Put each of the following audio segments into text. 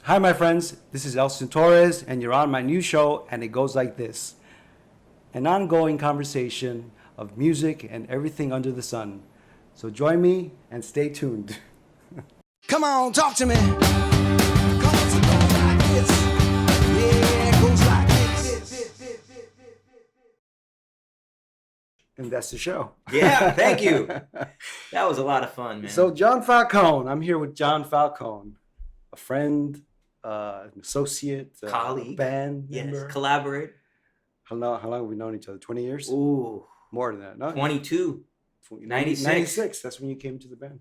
Hi, my friends. This is Elsten Torres, and you're on my new show, and it goes like this: an ongoing conversation of music and everything under the sun. So join me and stay tuned. Come on, talk to me. Cause it goes like this. Yeah, it goes like this. And that's the show. Yeah, thank you. That was a lot of fun, man. So, John Falcone. I'm here with John Falcone, a friend, an associate, Colleague. band yes, member. collaborate. How long have we known each other? 20 years? Ooh, More than that, no? 22, 96. 96. That's when you came to the band.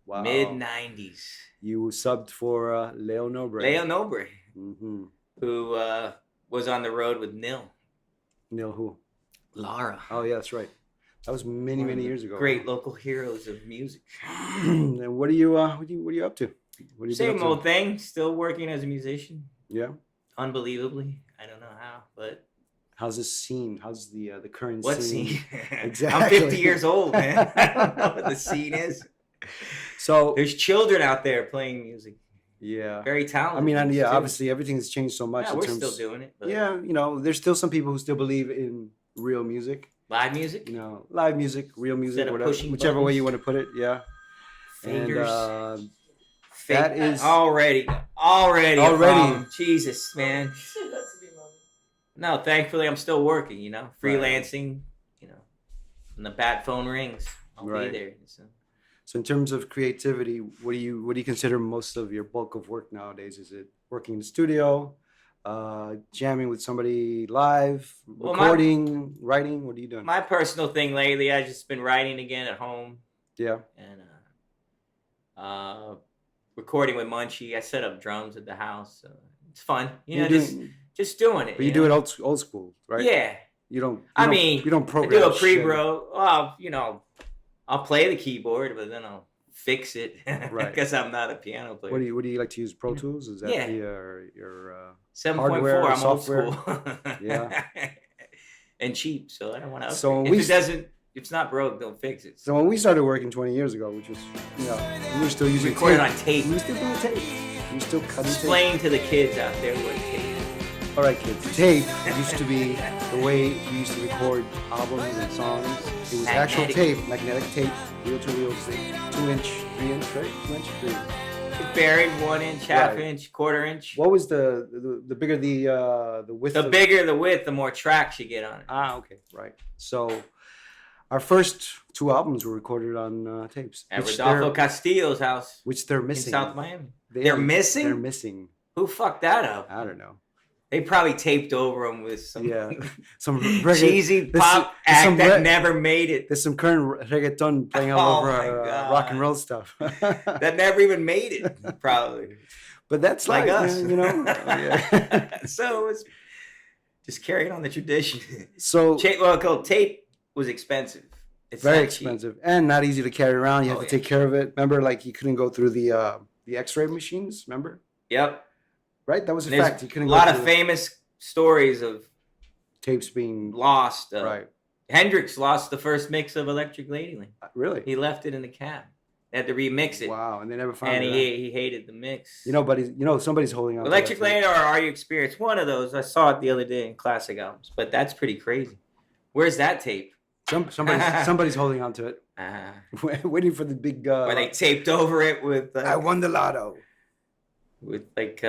Wow. mid-90s. You subbed for Leo Nobre. Leo Nobre, Mm-hmm. who was on the road with Nil. Neil who? Lara. Oh, yeah, that's right. That was many, One of many the years ago. Great local heroes of music. And what are you up to? What are you Same been up to? old thing. Still working as a musician. Yeah. Unbelievably. I don't know how, but How's this scene? How's the current what scene? scene? Exactly. I'm 50 years old, man. I don't know what the scene is. So There's children out there playing music. yeah. Very talented. I mean, and ones, yeah, too. obviously everything's changed so much. Yeah, in we're terms, still doing it. But Yeah, there's still some people who still believe in real music. Live music, Live music, real music, Instead of whatever, pushing whichever way buttons. you want to put it. Yeah. fingers, And fake. that is- already. Already. a problem. Jesus, man. No, thankfully I'm still working. Freelancing. When the bat phone rings, I'll Right. be there. So. So in terms of creativity, what do you consider most of your bulk of work nowadays? Is it working in the studio, jamming with somebody live, Well, recording, writing? What are you doing? My personal thing lately, I've just been writing again at home Yeah, and recording with Munchie. I set up drums at the house. So it's fun. You're Just doing, just doing it. but you do it old school, right? Yeah. You don't. You don't I program. do a shit. pre-bro. Well, I'll play the keyboard, but then I'll fix it Right. because I'm not a piano player. What do you like to use? Pro Tools? Is that Yeah. your 7.4. hardware, I'm software? old school. Yeah. And cheap, so I don't want to. So if we- if it's not broke, don't fix it. So when we started working 20 years ago, which was we were still using Recorded tape. on tape. We were still doing tape. We were still cutting tape. Explain to the kids out there what tape is. All right, kids. Tape used to be the way we used to record albums and songs. It was actual Magnetic. tape, magnetic tape, reel-to-reel, 2-inch, 3-inch, right? 2-inch, 3. It varied 1 inch, half Right. inch, quarter inch. What was the bigger the width? The of- bigger the width, the more tracks you get on it. Okay, right. So our first 2 albums were recorded on tapes, At which Rodolfo they're, Castillo's house which they're in missing. South Miami. They They're are- missing? They're missing. Who fucked that up? I don't know. They probably taped over them with some Yeah, some cheesy there's pop there's some act that re- never made it. There's some current reggaeton playing all Oh over my our God. rock and roll stuff. That never even made it, probably. But that's Like life, us. man, Yeah. So it's just carrying on the tradition. So Tape was expensive. It's very not cheap. expensive and not easy to carry around. You have Oh, to take care of it. Remember, like you couldn't go through the X-ray machines. Remember, Yep. right? That was a There's fact. You a couldn't. lot go of through famous stories of tapes being lost. right. Hendrix lost the first mix of Electric Ladyland. Really? He left it in the cab. They had to remix it. Wow, and they never found And it. he hated the mix. But somebody's holding on. to Electric that tape. Lady or Are You Experienced? One of those. I saw it the other day in classic albums, but that's pretty crazy. Where's that tape? Somebody's holding on to it, waiting for the big. Where they taped over it with I won the lotto. like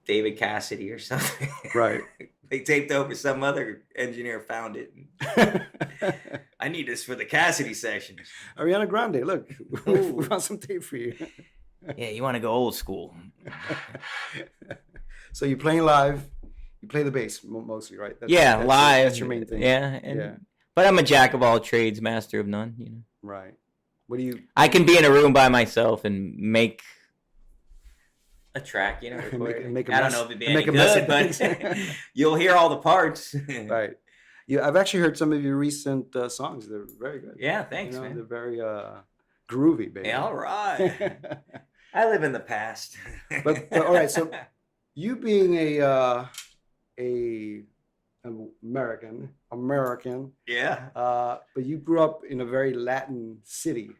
David Cassidy or something. Right. They taped over some other engineer found it. I need this for the Cassidy session. Ariana Grande, look, Ooh. we found some tape for you. Yeah, you want to go old school. So you're playing live. You play the bass mostly, right? Yeah, live. That's your main thing. Yeah, Yeah. But I'm a jack of all trades, master of none. Right. What do you? I can be in a room by myself and make a track, record Make- it. make a I mess- don't know if it'd be make any a mess good, of but things. you'll hear all the parts. Right. Yeah, I've actually heard some of your recent songs. They're very good. Yeah, thanks, They're man. very groovy, baby. Yeah, all right. I live in the past. But all right, so you being a American, yeah. but you grew up in a very Latin city.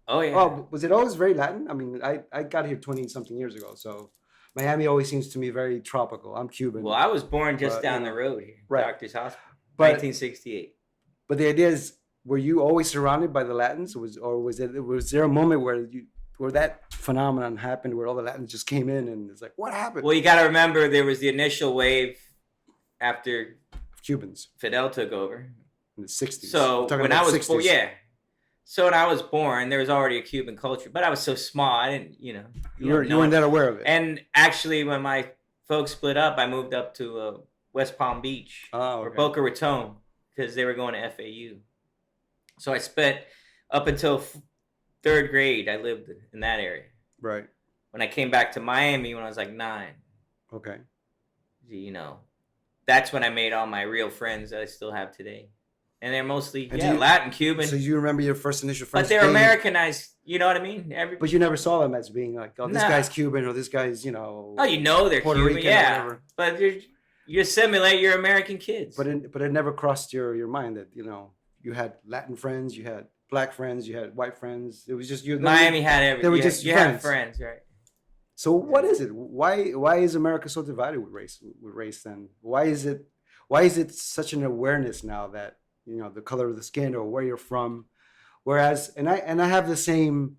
Oh yeah. Oh, was it always very Latin? I mean, I got here 20 something years ago, so Miami always seems to me very tropical. I'm Cuban. Well, I was born just But, down you know, the road here, right. Doctor's Hospital, But 1968. but the idea is, were you always surrounded by the Latins, was there a moment where that phenomenon happened, where all the Latins just came in and it's like, what happened? Well, you got to remember there was the initial wave after Cubans Fidel took over. in the '60s. So I'm talking when about I was 60s. born, yeah. So when I was born, there was already a Cuban culture, but I was so small, I didn't, you weren't that aware of it. And actually, when my folks split up, I moved up to West Palm Beach or Boca Raton because they were going to FAU. So I spent up until third grade, I lived in that area. Right. When I came back to Miami when I was like 9, Okay. That's when I made all my real friends that I still have today. And they're mostly Latin, Cuban. So you remember your first initial friends? But they're Americanized. You know what I mean? But you never saw them as being like, oh, this guy's Cuban or this guy's, Oh, they're Puerto Cuban, Rican, yeah. or whatever. But you assimilate your American kids. But it never crossed your mind that you had Latin friends, you had black friends, you had white friends. It was just you. Miami had everything. They were just you friends. Had friends, right? So what is it? Why is America so divided with race? Then why is it such an awareness now that the color of the skin or where you're from, whereas and I have the same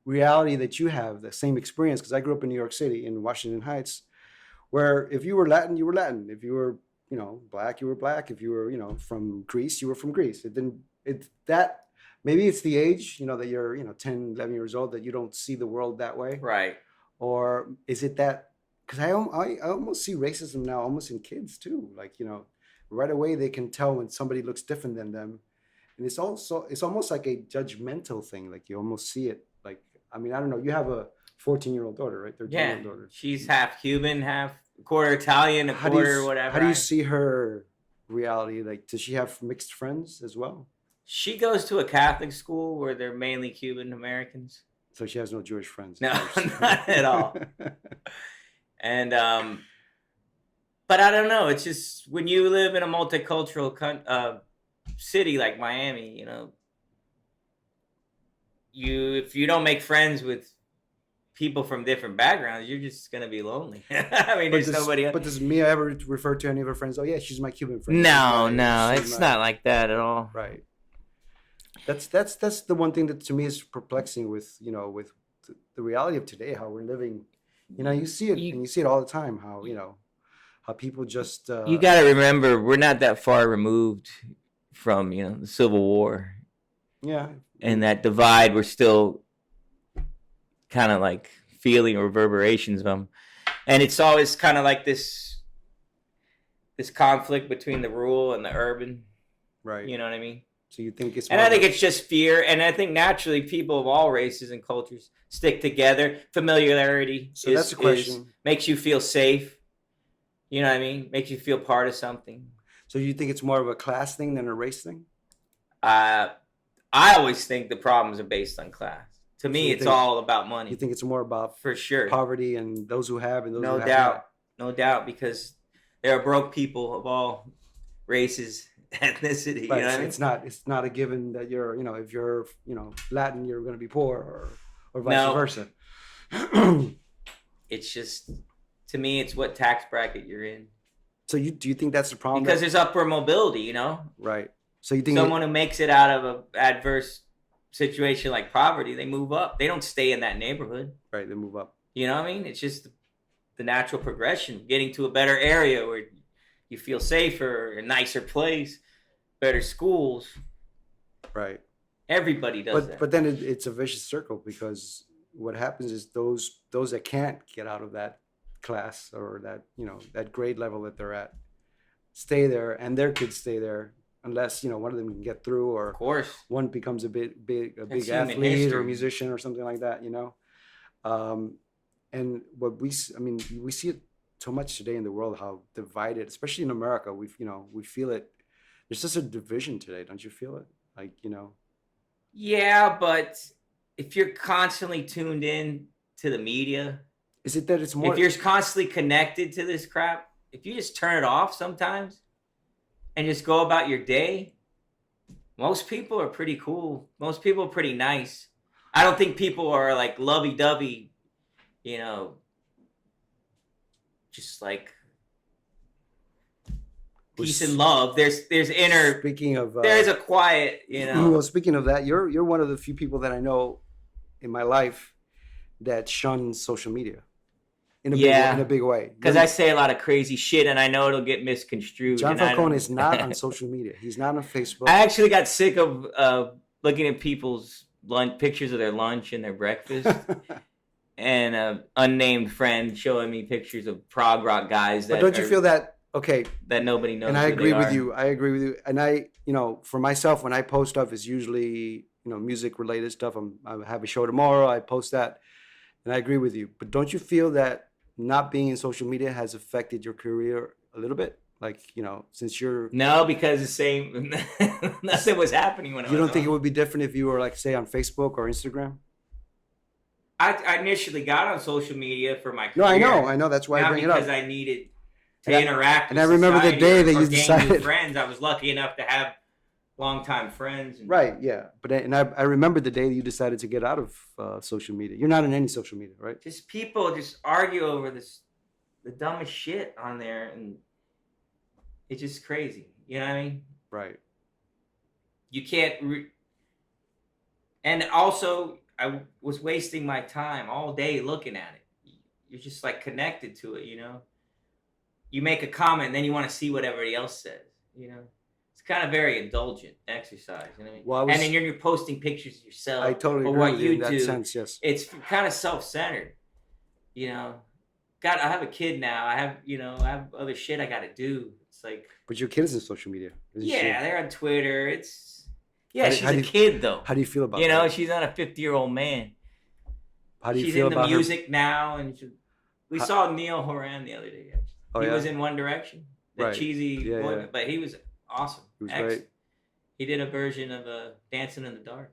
reality that you have, the same experience, because I grew up in New York City in Washington Heights, where if you were Latin, you were Latin. If you were black, you were black. If you were from Greece, you were from Greece. Maybe it's the age that you're 10, 11 years old that you don't see the world that way, right? Or is it that, because I almost see racism now almost in kids too, like right away they can tell when somebody looks different than them, and it's almost like a judgmental thing, like you almost see it, like, I mean, I don't know, you have a 14-year-old daughter, right? 13-year-old daughter. She's half Cuban, half a quarter Italian, quarter whatever. How do you see her reality? Like, does she have mixed friends as well? She goes to a Catholic school where they're mainly Cuban Americans. So she has no Jewish friends. No, not at all. And but I don't know. It's just when you live in a multicultural city like Miami, if you don't make friends with people from different backgrounds, you're just gonna be lonely. I mean, there's nobody else. But does Mia ever refer to any of her friends? Oh yeah, she's my Cuban friend. No, it's not like that at all. Right. That's the one thing that to me is perplexing with with the reality of today, how we're living. You see it, and you see it all the time. How how people just. You got to remember, we're not that far removed from the Civil War. Yeah. And that divide, we're still kind of like feeling reverberations of them, and it's always kind of like this conflict between the rural and the urban. Right. You know what I mean? So you think it's... And I think it's just fear. And I think naturally people of all races and cultures stick together. Familiarity that's the question. Makes you feel safe. You know what I mean? Makes you feel part of something. So you think it's more of a class thing than a race thing? I always think the problems are based on class. To me, it's all about money. You think it's more about for sure poverty and those who have and those who have not? No doubt, because there are broke people of all races, ethnicity. Right. You know what I mean? It's not a given that you're if you're Latin, you're going to be poor or vice versa. It's just, to me, it's what tax bracket you're in. So do you think that's the problem? Because there's upward mobility, Right. So you think someone who makes it out of an adverse situation like poverty, they move up. They don't stay in that neighborhood. Right. They move up. You know what I mean? It's just the natural progression, getting to a better area where you feel safer, a nicer place, better schools. Right. Everybody does that. But then it's a vicious circle, because what happens is those that can't get out of that class or that that grade level that they're at stay there, and their kids stay there unless one of them can get through, or of course one becomes a big athlete or musician or something like that. And we see it so much today in the world, how divided, especially in America, we feel it. There's just a division today, don't you feel it? Like Yeah, but if you're constantly tuned in to the media, is it that it's more? If you're constantly connected to this crap, if you just turn it off sometimes and just go about your day, most people are pretty cool. Most people are pretty nice. I don't think people are like lovey-dovey, just like peace and love. There's inner. Speaking of, there's a quiet, you know. Well, speaking of that, you're one of the few people that I know in my life that shuns social media in a big way. Because I say a lot of crazy shit, and I know it'll get misconstrued. John Falcone is not on social media. He's not on Facebook. I actually got sick of looking at people's pictures of their lunch and their breakfast. And an unnamed friend showing me pictures of prog rock guys. But don't you feel that? Okay, that nobody knows. And I agree with you. I agree with you. And I, for myself, when I post stuff, it's usually music related stuff. I have a show tomorrow. I post that, and I agree with you. But don't you feel that not being in social media has affected your career a little bit? Like, since you're because the same nothing was happening when I was. You don't think it would be different if you were, like, say, on Facebook or Instagram? I initially got on social media for my career. No, I know. That's why I bring it up. Because I needed to interact. And I remember the day that you decided. Friends, I was lucky enough to have longtime friends. Right. Yeah. But I remember the day that you decided to get out of social media. You're not in any social media, right? Just people just argue over the dumbest shit on there, and it's just crazy. You know what I mean? Right. You can't. And also, I was wasting my time all day looking at it. You're just like connected to it, You make a comment, and then you want to see what everybody else says, It's kind of very indulgent exercise, you know what I mean? And then you're posting pictures of yourself. I totally agree with you in that sense, yes. It's kind of self-centered, God, I have a kid now. I have other shit I got to do. It's like. But your kid is in social media. Yeah, they're on Twitter. She's a kid though. How do you feel about that? She's not a 50-year-old man. How do you feel about her? She's into music now, and we saw Neil Horan the other day. He was in One Direction, the cheesy boy, but he was awesome. He was great. He did a version of Dancing in the Dark.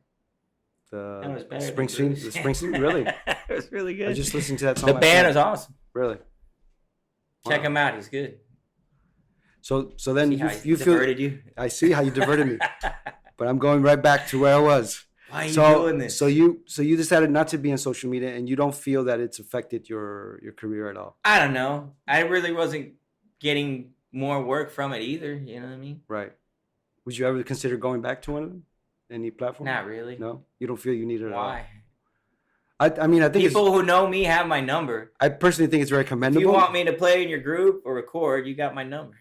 That was better. Springsteen, really? It was really good. I just listened to that song. The band is awesome. Really? Check him out. He's good. So then you diverted you. I see how you diverted me, but I'm going right back to where I was. Why are you doing this? So you decided not to be on social media, and you don't feel that it's affected your career at all? I don't know. I really wasn't getting more work from it either. You know what I mean? Right. Would you ever consider going back to one of them? Any platform? Not really. No? You don't feel you need it at all? Why? I mean, I think people who know me have my number. I personally think it's very commendable. If you want me to play in your group or record, you got my number.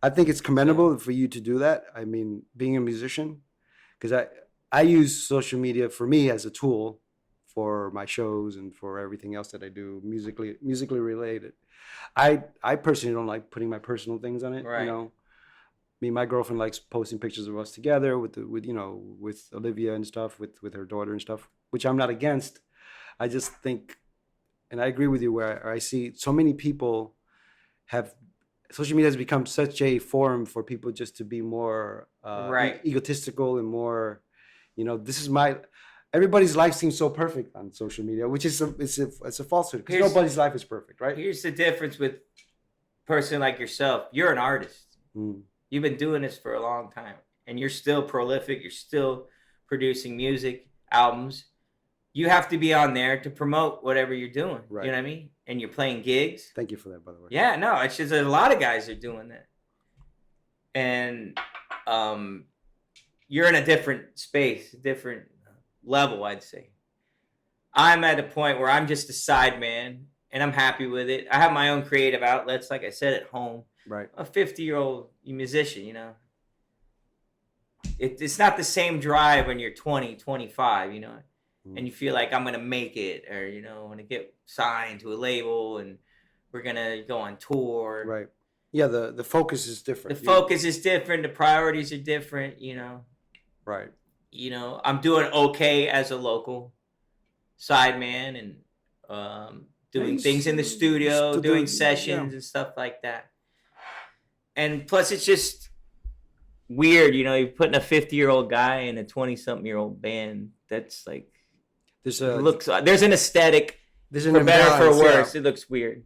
I think it's commendable for you to do that. I mean, being a musician, because I use social media for me as a tool for my shows and for everything else that I do musically related. I personally don't like putting my personal things on it. Right. My girlfriend likes posting pictures of us together with Olivia and stuff, with her daughter and stuff, which I'm not against. I just think, and I agree with you, where I see so many people social media has become such a forum for people just to be more egotistical and more, everybody's life seems so perfect on social media, which is it's a falsehood, because nobody's life is perfect, right? Here's the difference with a person like yourself. You're an artist. You've been doing this for a long time, and you're still prolific. You're still producing music, albums. You have to be on there to promote whatever you're doing. Right. You know what I mean? And you're playing gigs. Thank you for that, by the way. Yeah, no, it's just a lot of guys are doing that. And you're in a different space, a different level, I'd say. I'm at a point where I'm just a side man, and I'm happy with it. I have my own creative outlets, like I said, at home. Right. A 50-year-old musician, It's not the same drive when you're 20, 25, and you feel like I'm going to make it, or, I'm going to get signed to a label and we're going to go on tour. Right. Yeah, the focus is different. The focus is different. The priorities are different, Right. I'm doing okay as a local sideman and doing things in the studio, doing sessions and stuff like that. And plus, it's just weird, you're putting a 50-year-old guy in a 20-something-year-old band. That's like, there's an aesthetic, for better or for worse. Yeah. It looks weird.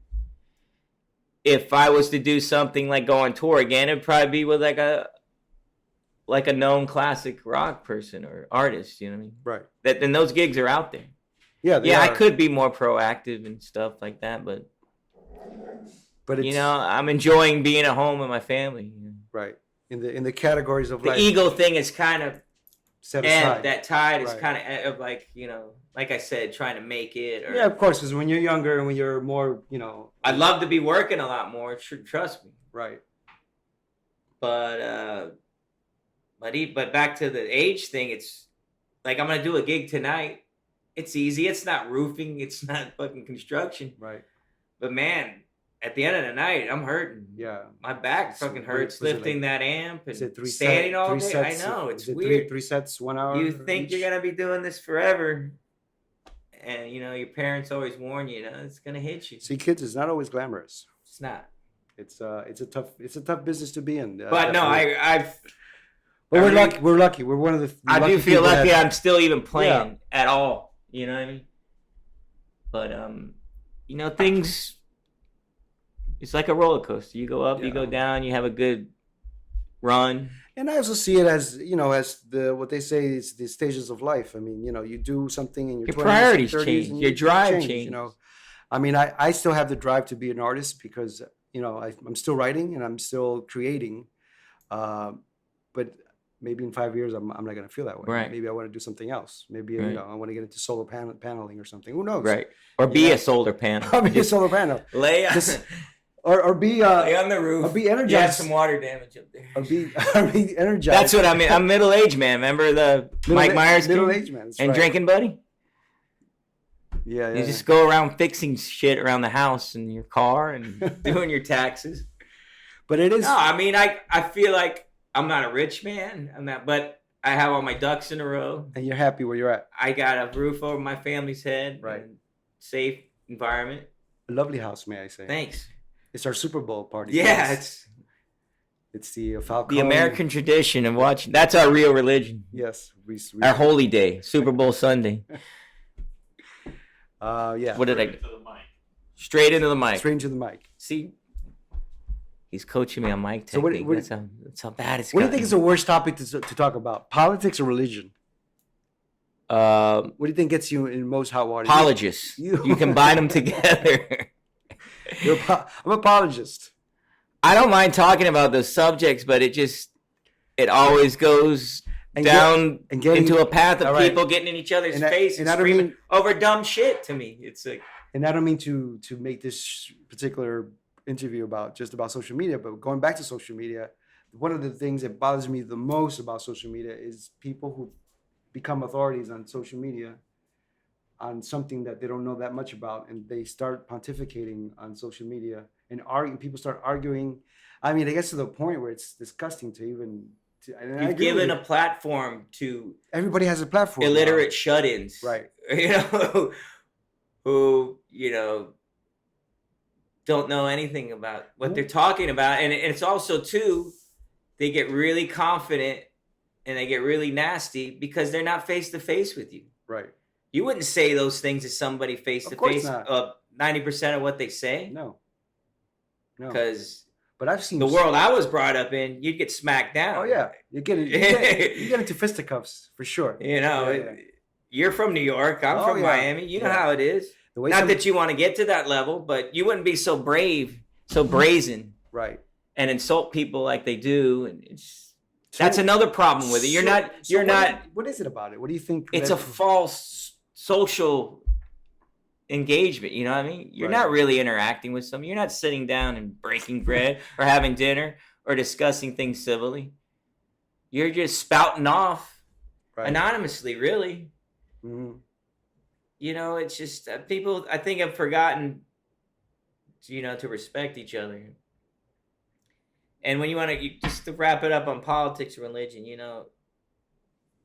If I was to do something like go on tour again, it'd probably be with like a known classic rock person or artist, you know what I mean? Right. And those gigs are out there. Yeah. I could be more proactive and stuff like that, but But it's, I'm enjoying being at home with my family. Right. In the categories of the life. ego thing is kind of set aside. That tide is kind of like, like I said, trying to make it. Or, yeah, of course, because when you're younger and when you're more, I'd love to be working a lot more. Trust me. Right. But back to the age thing, it's like I'm gonna do a gig tonight. It's easy. It's not roofing. It's not fucking construction. Right. But man, at the end of the night, I'm hurting. Yeah. My back fucking hurts lifting that amp and standing all day. Sets, I know, it's weird. Three sets, 1 hour. You think you're going to be doing this forever. And, your parents always warn you, it's going to hit you. See, kids, it's not always glamorous. It's not. It's a tough business to be in. But no, But we're lucky. We're one of the. I do feel lucky I'm still even playing at all. You know what I mean? But, things... It's like a roller coaster. You go up, you go down, you have a good run. And I also see it as, as what they say is the stages of life. I mean, you do something in your 20s, priorities 30s, change, and your drive changes. I mean, I still have the drive to be an artist because, I'm still writing and I'm still creating. But maybe in 5 years, I'm not going to feel that way. Right. Maybe I want to do something else. Maybe, I want to get into solar paneling or something. Who knows? Right. Or be a solar panel. I'll be a solar panel. Lay on. Or be lay on the roof. Or be energized. You have some water damage up there. Or be energized. That's what I mean. I'm middle-aged man. Remember the Mike Myers middle-aged man. And drinking buddy? Yeah. You just go around fixing shit around the house and your car and doing your taxes. But it is. No, I mean, I feel like I'm not a rich man. I'm not, but I have all my ducks in a row. And you're happy where you're at. I got a roof over my family's head. Right. And safe environment. A lovely house, may I say. Thanks. It's our Super Bowl party. Yeah, it's the Falcone. The American tradition of watching. That's our real religion. Yes. Our holy day, Super Bowl Sunday. Yeah. What did I do? Straight into the mic. Straight into the mic. See? He's coaching me on mic technique. So that's how bad it's What do you think is the worst topic to talk about? Politics or religion? What do you think gets you in most hot water? Apologists. You combine them together. I'm an apologist. I don't mind talking about those subjects, but it always goes down into a path of people getting in each other's face and screaming over dumb shit to me. It's like, and I don't mean to make this particular interview about social media, but going back to social media, one of the things that bothers me the most about social media is people who become authorities on social media on something that they don't know that much about, and they start pontificating on social media and people start arguing. I mean, it gets to the point where it's disgusting to even. You've given a platform to everybody has a platform. Illiterate shut-ins, right? Who don't know anything about what they're talking about, and it's also too, they get really confident and they get really nasty because they're not face to face with you. Right. You wouldn't say those things to somebody face to face. 90% of what they say. No. Because but I've seen the world I was brought up in, you'd get smacked down. Oh yeah, you get into fisticuffs for sure. You're from New York. I'm from Miami. You know how it is. Not that you want to get to that level, but you wouldn't be so brave, so brazen, right? And insult people like they do, and that's another problem with it. You're not. What is it about it? What do you think? It's a false social engagement. You know what I mean? You're not really interacting with someone. You're not sitting down and breaking bread or having dinner or discussing things civilly. You're just spouting off anonymously, really. Mm-hmm. It's just people, I think, have forgotten, to respect each other. And when you want to, just to wrap it up on politics and religion,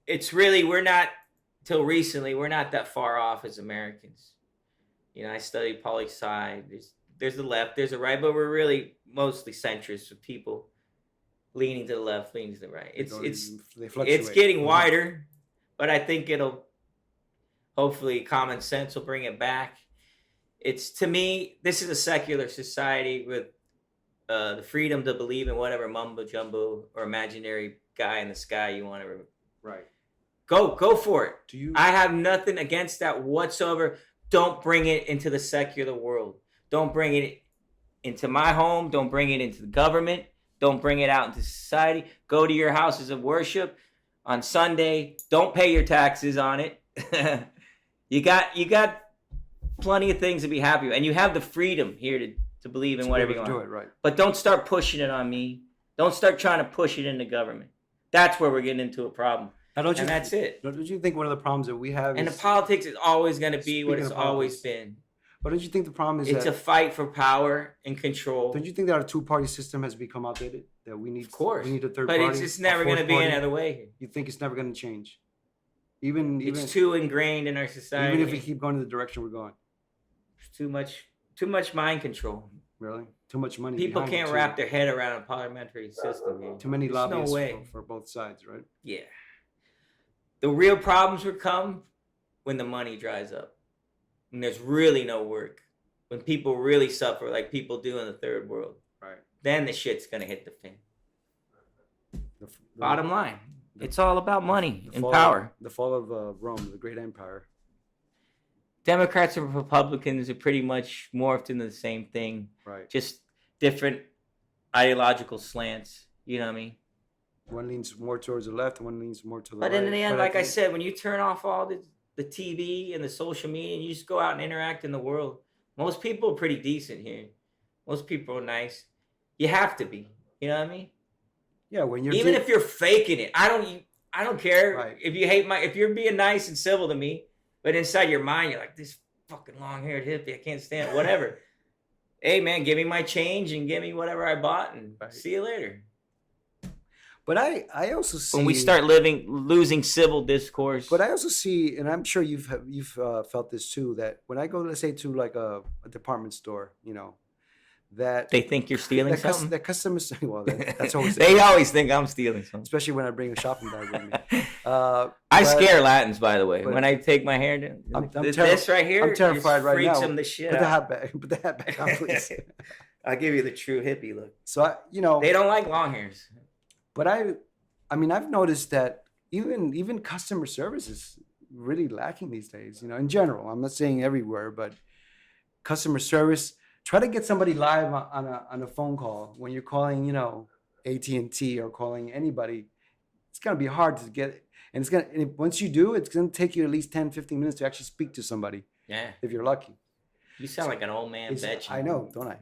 it's really, we're not that far off as Americans. I studied poli-sci. There's the left, there's the right, but we're really mostly centrist with people leaning to the left, leaning to the right. It's getting wider, but I think hopefully common sense will bring it back. To me, this is a secular society with the freedom to believe in whatever mumbo jumbo or imaginary guy in the sky you want to. Right. Go for it. I have nothing against that whatsoever. Don't bring it into the secular world. Don't bring it into my home. Don't bring it into the government. Don't bring it out into society. Go to your houses of worship on Sunday. Don't pay your taxes on it. You got plenty of things to be happy with. And you have the freedom here to believe in whatever you want. Do it, right. But don't start pushing it on me. Don't start trying to push it into government. That's where we're getting into a problem. And that's it. Don't you think one of the problems that we have and the politics is always going to be what it's always been. But don't you think the problem is it's a fight for power and control? Don't you think that our two-party system has become outdated? That we need, of course, we need a third party. But it's never going to be another way. You think it's never going to change? Even it's too ingrained in our society. Even if we keep going in the direction we're going, it's too much mind control. Really, too much money. People can't wrap their head around a parliamentary system. Here. Too many lobbyists for both sides, right? Yeah. The real problems will come when the money dries up. When there's really no work. When people really suffer like people do in the third world. Right. Then the shit's going to hit the fan. Bottom line. It's all about money and power. The fall of Rome, the great empire. Democrats and Republicans are pretty much morphed into the same thing. Right. Just different ideological slants. You know what I mean? One leans more towards the left, one leans more to the right. But in the end, like I said, when you turn off all the TV and the social media and you just go out and interact in the world, most people are pretty decent here. Most people are nice. You have to be. You know what I mean? Yeah, when you're if you're faking it, I don't care right. if you're being nice and civil to me, but inside your mind you're like, this fucking long-haired hippie, I can't stand it. Whatever. Hey man, give me my change and give me whatever I bought and see you later. But I also see when we start losing civil discourse. But I also see, and I'm sure you've felt this too, that when I go, let's say, to like a department store, you know, that they think you're stealing something. That customers, well, that's always they always think I'm stealing something, especially when I bring a shopping bag with me. I scare Latins, by the way, when I take my hair down. This right here, I'm terrified right now. Freaks them the shit out. Put the hat back on, please. I'll give you the true hippie look. So they don't like long hairs. But I mean, I've noticed that even customer service is really lacking these days. You know, in general, I'm not saying everywhere, but customer service. Try to get somebody live on a phone call when you're calling, you know, AT&T or calling anybody. It's gonna be hard to get, and once you do, it's gonna take you at least 10, 15 minutes to actually speak to somebody. Yeah. If you're lucky. You sound like an old man bitch. I know, don't I?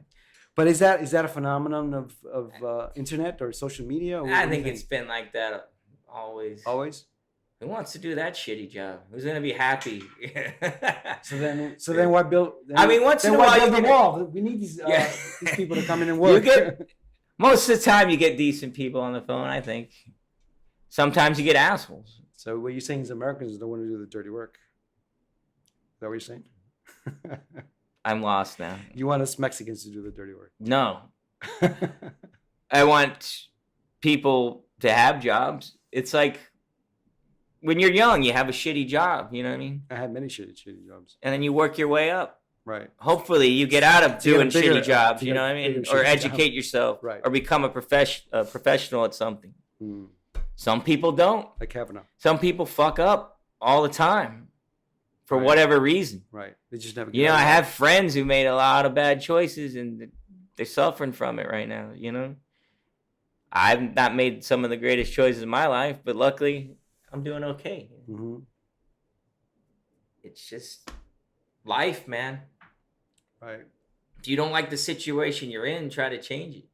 But is that a phenomenon of internet or social media? Or I think it's been like that always. Always? Who wants to do that shitty job? Who's gonna be happy? so then why build? Once in a while build the wall. We need these people to come in and work. Most of the time, you get decent people on the phone. I think. Sometimes you get assholes. So what you're saying is Americans don't want to do the dirty work. Is that what you're saying? I'm lost now. You want us Mexicans to do the dirty work? No. I want people to have jobs. It's like when you're young, you have a shitty job. You know what I mean? I had many shitty jobs. And then you work your way up. Right. Hopefully, you get out of doing shitty jobs. You know what I mean? Or educate yourself. Right. Or become a professional at something. Mm. Some people don't. Like Kavanaugh. Some people fuck up all the time. For whatever reason. Right. They just never I have friends who made a lot of bad choices and they're suffering from it right now, you know? I've not made some of the greatest choices in my life, but luckily I'm doing okay. Mm-hmm. It's just life, man. Right. If you don't like the situation you're in, try to change it.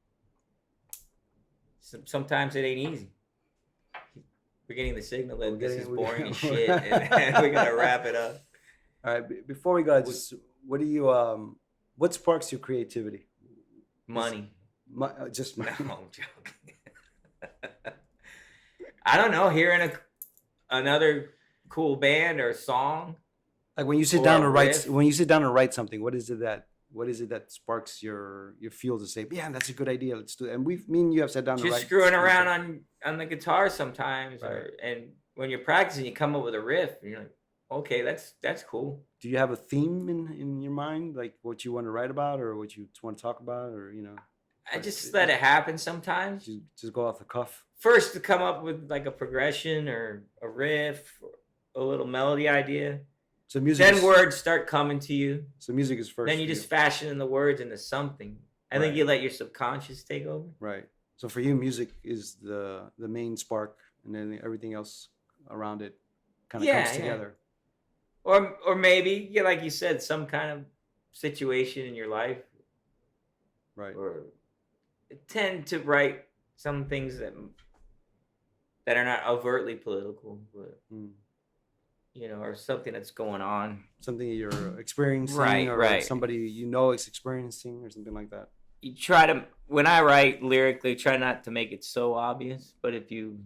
Sometimes it ain't easy. We're getting the signal that this is boring as shit, and we gotta wrap it up. All right. Before we go, just what do you what sparks your creativity? Money. Just money. No, I'm joking. I don't know. Hearing another cool band or song. Like when you sit down to write something, what is it that sparks your fuel to say, yeah, that's a good idea, let's do it. And me and you have sat down to write. Just screwing around on the guitar sometimes, right. And when you're practicing, you come up with a riff, and you're like, okay, that's cool. Do you have a theme in your mind, like what you want to write about, or what you want to talk about, or you know? I just let it happen sometimes. You just go off the cuff. First, to come up with like a progression or a riff, or a little melody idea. So music. Then words start coming to you. So music is first. Then you just fashion the words into something. I think you let your subconscious take over. Right. So for you, music is the main spark, and then everything else around it kind of comes together. Or maybe, like you said, some kind of situation in your life. Right. Or tend to write some things that are not overtly political, but or something that's going on. Something you're experiencing, or somebody is experiencing, or something like that. You try to, when I write lyrically, try not to make it so obvious, but if you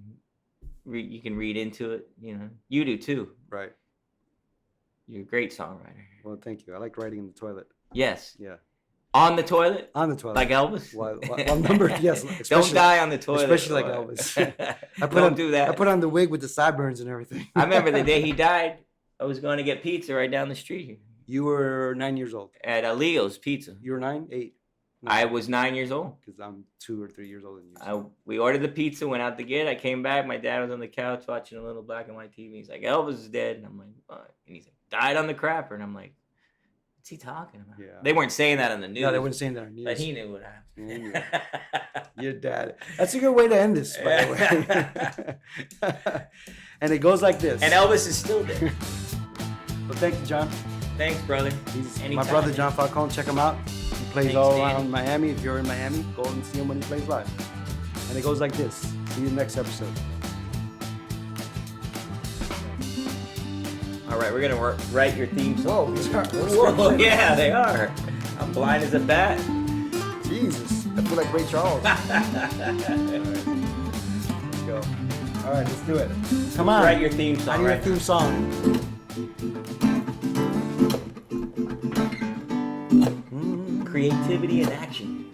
can read into it, you do too. Right. You're a great songwriter. Well, thank you. I like writing in the toilet. Yes. Yeah. On the toilet? On the toilet. Like Elvis? Well, yes. Don't die on the toilet. Especially like Elvis. Don't do that. I put on the wig with the sideburns and everything. I remember the day he died, I was going to get pizza right down the street here. You were 9 years old? At Leo's Pizza. You were 9? 8? No. I was 9 years old. Because I'm 2 or 3 years older than you. So. We ordered the pizza, went out to get it. I came back. My dad was on the couch watching a little black and white TV. He's like, Elvis is dead. And I'm like, what? And he's like, died on the crapper. And I'm like, what's he talking about? Yeah. They weren't saying that on the news. No, they weren't saying that on the news. But he knew what happened. Yeah, your dad. That's a good way to end this, by the way. And it goes like this. And Elvis is still there. Well, thank you, John. Thanks, brother. He's my brother, John Falcone. Check him out. He plays all around Miami. If you're in Miami, go and see him when he plays live. And it goes like this. See you next episode. All right, we're gonna write your theme song. Whoa, yeah, they are. I'm blind as a bat. Jesus, I feel like Ray Charles. All right. Let's go. All right, let's do it. Come on. Write your theme song. I need a theme song. Creativity and action.